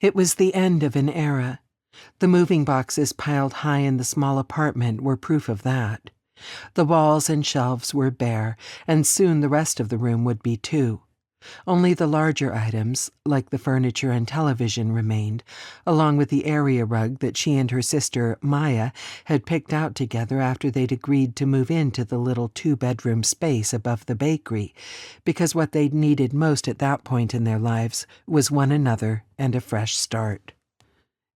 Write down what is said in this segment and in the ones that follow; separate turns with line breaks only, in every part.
It was the end of an era. The moving boxes piled high in the small apartment were proof of that. The walls and shelves were bare, and soon the rest of the room would be too. Only the larger items, like the furniture and television, remained, along with the area rug that she and her sister, Maya, had picked out together after they'd agreed to move into the little two-bedroom space above the bakery, because what they'd needed most at that point in their lives was one another and a fresh start.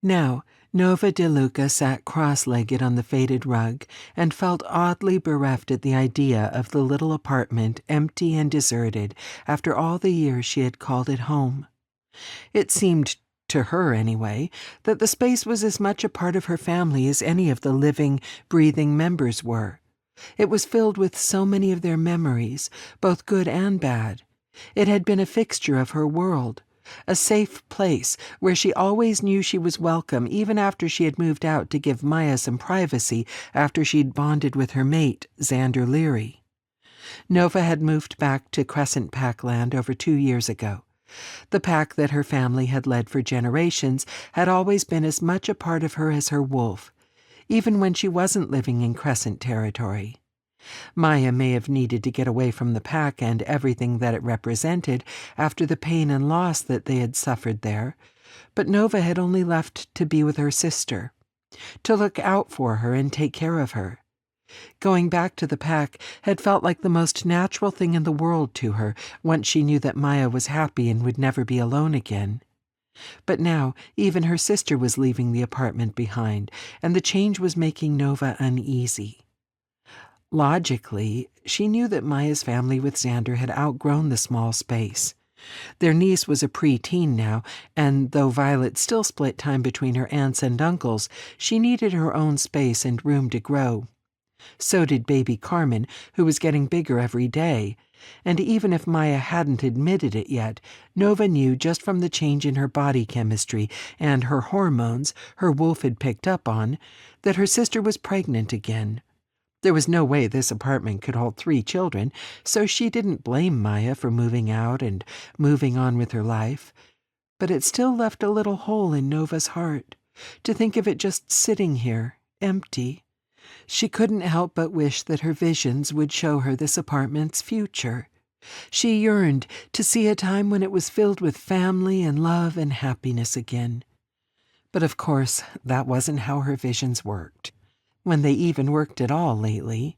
Now, Nova DeLuca sat cross-legged on the faded rug and felt oddly bereft at the idea of the little apartment empty and deserted after all the years she had called it home. It seemed, to her anyway, that the space was as much a part of her family as any of the living, breathing members were. It was filled with so many of their memories, both good and bad. It had been a fixture of her world. A safe place where she always knew she was welcome even after she had moved out to give Maya some privacy after she'd bonded with her mate, Xander Leary. Nova had moved back to Crescent Pack land over 2 years ago. The pack that her family had led for generations had always been as much a part of her as her wolf, even when she wasn't living in Crescent territory. Maya may have needed to get away from the pack and everything that it represented after the pain and loss that they had suffered there, but Nova had only left to be with her sister, to look out for her and take care of her. Going back to the pack had felt like the most natural thing in the world to her once she knew that Maya was happy and would never be alone again. But now even her sister was leaving the apartment behind, and the change was making Nova uneasy. Logically, she knew that Maya's family with Xander had outgrown the small space. Their niece was a pre-teen now, and though Violet still split time between her aunts and uncles, she needed her own space and room to grow. So did baby Carmen, who was getting bigger every day, and even if Maya hadn't admitted it yet, Nova knew just from the change in her body chemistry and her hormones her wolf had picked up on that her sister was pregnant again. There was no way this apartment could hold 3 children, so she didn't blame Maya for moving out and moving on with her life. But it still left a little hole in Nova's heart, to think of it just sitting here, empty. She couldn't help but wish that her visions would show her this apartment's future. She yearned to see a time when it was filled with family and love and happiness again. But of course, that wasn't how her visions worked, when they even worked at all lately.